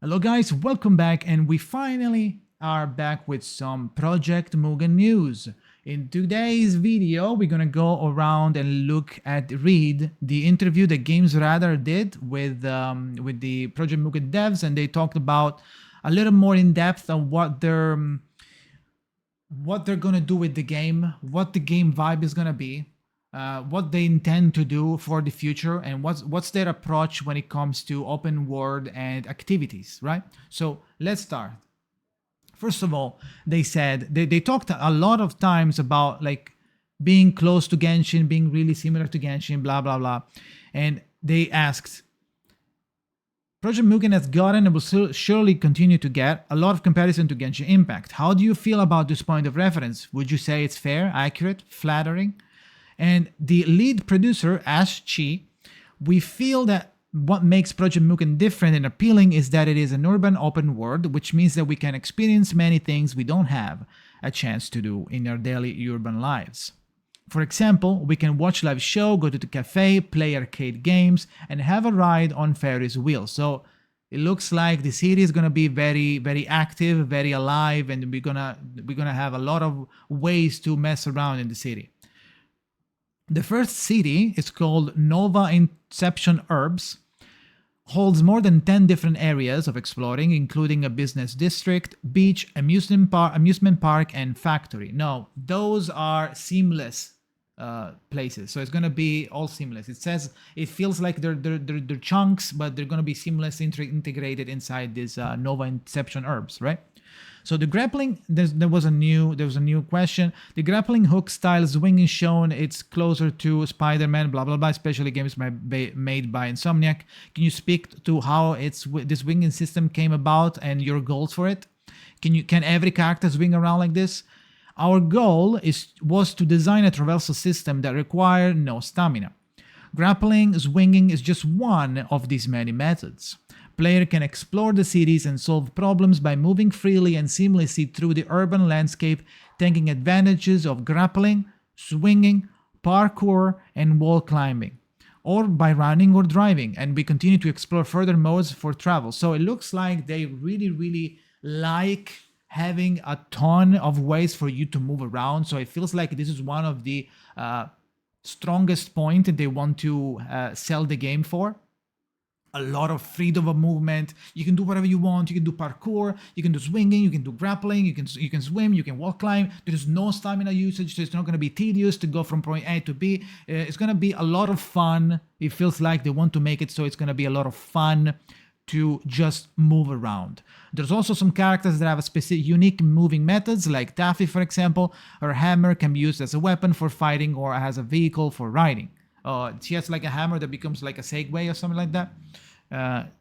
Hello guys, welcome back, and we finally are back with some Project Mugen news. In today's video, we're gonna go around and read the interview that Games Radar did with the Project Mugen devs, and they talked about a little more in depth on what they're gonna do with the game, what the game vibe is gonna be, what they intend to do for the future, and what's their approach when it comes to open world and activities, right? So let's start. First of all, they said they talked a lot of times about like being close to Genshin, being really similar to Genshin, blah blah blah, and they asked. Project Mugen has gotten and will surely continue to get a lot of comparison to Genshin Impact. How do you feel about this point of reference? Would you say it's fair, accurate, flattering? And the lead producer, Ash Chi, we feel that what makes Project Mugen different and appealing is that it is an urban open world, which means that we can experience many things we don't have a chance to do in our daily urban lives. For example, we can watch live show, go to the cafe, play arcade games, and have a ride on Ferris wheel. So it looks like the city is gonna be very, very active, very alive, and we're gonna have a lot of ways to mess around in the city. The first city is called Nova Inception Urbs, holds more than 10 different areas of exploring, including a business district, beach, amusement park, and factory. No, those are seamless places, so it's gonna be all seamless. It feels like they're chunks, but they're gonna be seamless integrated inside this Nova Inception Urbs, right? So the grappling, there was a new question. The grappling hook style swinging shown, it's closer to Spider-Man, blah blah blah, especially games made by Insomniac. Can you speak to how this swinging system came about and your goals for it? Can every character swing around like this? Our goal was to design a traversal system that required no stamina. Grappling, swinging is just one of these many methods. Player can explore the cities and solve problems by moving freely and seamlessly through the urban landscape, taking advantages of grappling, swinging, parkour, and wall climbing, or by running or driving. And we continue to explore further modes for travel. So it looks like they really like having a ton of ways for you to move around. So it feels like this is one of the strongest point that they want to sell the game for. A lot of freedom of movement. You can do whatever you want. You can do parkour, you can do swinging, you can do grappling, you can swim, you can wall climb. There's no stamina usage, so it's not going to be tedious to go from point A to B. It's going to be a lot of fun. It feels like they want to make it so it's going to be a lot of fun to just move around. There's also some characters that have a specific unique moving methods, like Taffy, for example. Her hammer can be used as a weapon for fighting or as a vehicle for riding. She has like a hammer that becomes like a Segway or something like that.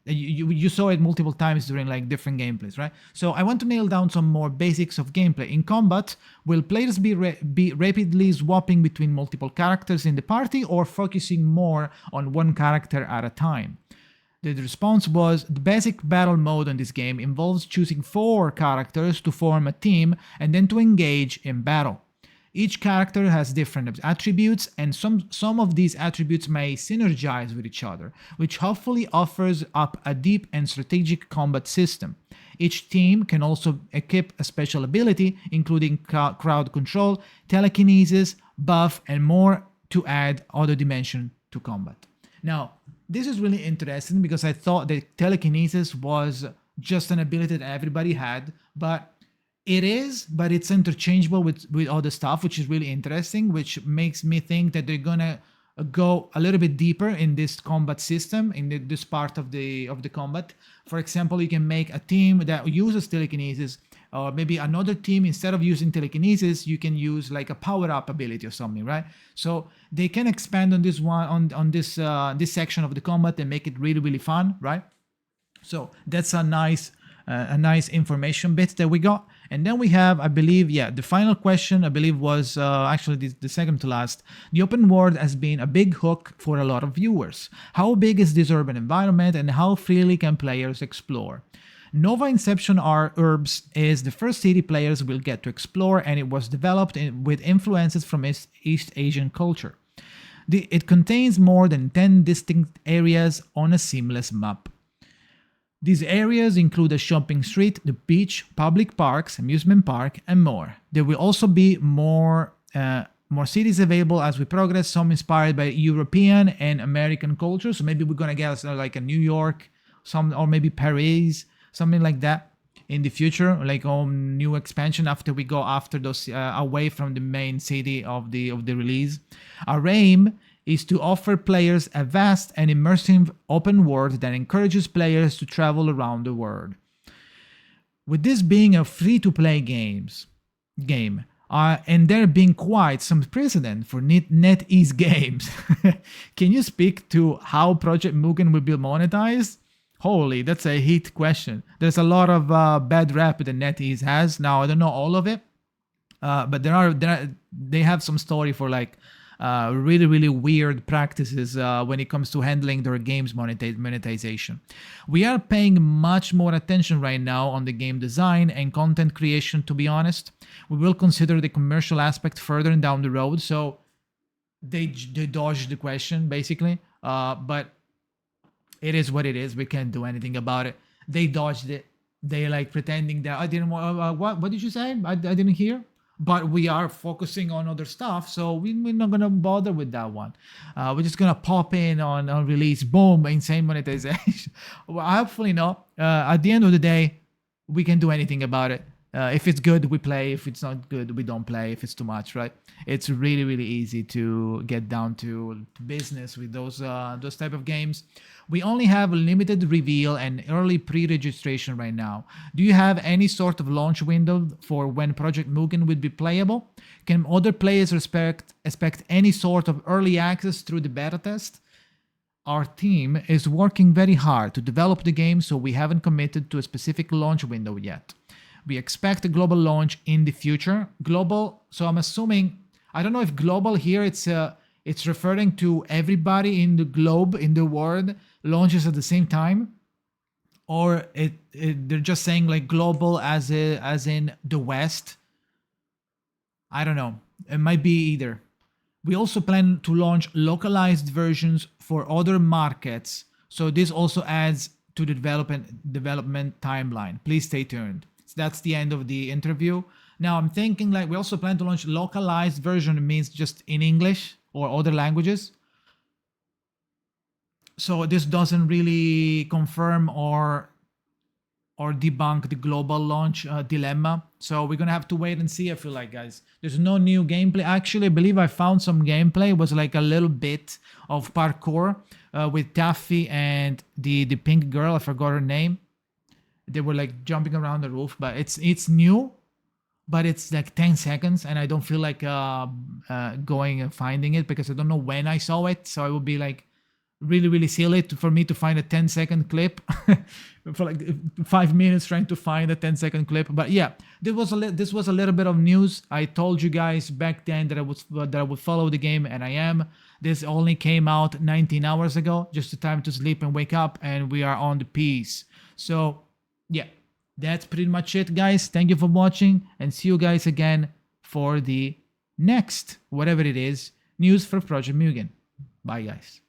You saw it multiple times during like different gameplays, right? So I want to nail down some more basics of gameplay. In combat, will players be rapidly swapping between multiple characters in the party or focusing more on one character at a time? The response was, the basic battle mode in this game involves choosing 4 characters to form a team and then to engage in battle. Each character has different attributes, and some of these attributes may synergize with each other, which hopefully offers up a deep and strategic combat system. Each team can also equip a special ability, including crowd control, telekinesis, buff, and more to add other dimension to combat. Now, this is really interesting because I thought that telekinesis was just an ability that everybody had, but it's interchangeable with other stuff, which is really interesting, which makes me think that they're gonna go a little bit deeper in this combat system, in this part of the combat. For example, you can make a team that uses telekinesis, or maybe another team, instead of using telekinesis, you can use like a power-up ability or something, right? So they can expand on this one, on this section of the combat and make it really fun, right? So that's a nice information bit that we got. And then we have, I believe, the final question, I believe, was actually the second to last. The open world has been a big hook for a lot of viewers. How big is this urban environment and how freely can players explore? Nova Inception Urbs is the first city players will get to explore, and it was developed with influences from East Asian culture. It contains more than 10 distinct areas on a seamless map. These areas include a shopping street, the beach, public parks, amusement park, and more. There will also be more cities available as we progress, some inspired by European and American culture. So maybe we're gonna get like a New York, some, or maybe Paris, something like that in the future, like new expansion after we go after those away from the main city of the release. Our aim is to offer players a vast and immersive open world that encourages players to travel around the world. With this being a free-to-play game, and there being quite some precedent for NetEase games, can you speak to how Project Mugen will be monetized? Holy, that's a hit question. There's a lot of bad rap that NetEase has. Now, I don't know all of it, but they have some story for like really, really weird practices when it comes to handling their games monetization. We are paying much more attention right now on the game design and content creation, to be honest. We will consider the commercial aspect further down the road, so they dodged the question, basically. But it is what it is. We can't do anything about it. They dodged it. They like pretending that I didn't want. What did you say? I didn't hear. But we are focusing on other stuff, so we're not gonna bother with that one. We're just gonna pop in on release, boom, insane monetization. Well, hopefully not. At the end of the day, we can do anything about it. If it's good, we play. If it's not good, we don't play. If it's too much, right? It's really, really easy to get down to business with those type of games. We only have a limited reveal and early pre-registration right now. Do you have any sort of launch window for when Project Mugen will be playable? Can other players expect any sort of early access through the beta test? Our team is working very hard to develop the game, so we haven't committed to a specific launch window yet. We expect a global launch in the future. Global, so I'm assuming, I don't know if global here it's referring to everybody in the globe, in the world, launches at the same time, or they're just saying like global as in the West. I don't know. It might be either. We also plan to launch localized versions for other markets, so this also adds to the development timeline. Please stay tuned. So that's the end of the interview. Now I'm thinking like we also plan to launch localized version, means just in English or other languages. So this doesn't really confirm or debunk the global launch dilemma. So we're gonna have to wait and see, I feel like, guys. There's no new gameplay. Actually, I believe I found some gameplay. It was like a little bit of parkour with Taffy and the pink girl. I forgot her name. They were like jumping around the roof, but it's new, but it's like 10 seconds, and I don't feel like going and finding it because I don't know when I saw it. So it would be like really, really silly for me to find a 10-second clip for like 5 minutes trying to find a 10-second clip. But yeah, this was a little bit of news. I told you guys back then that I would follow the game, and I am. This only came out 19 hours ago, just the time to sleep and wake up, and we are on the piece. So yeah, that's pretty much it, guys. Thank you for watching, and see you guys again for the next, whatever it is, news for Project Mugen. Bye, guys.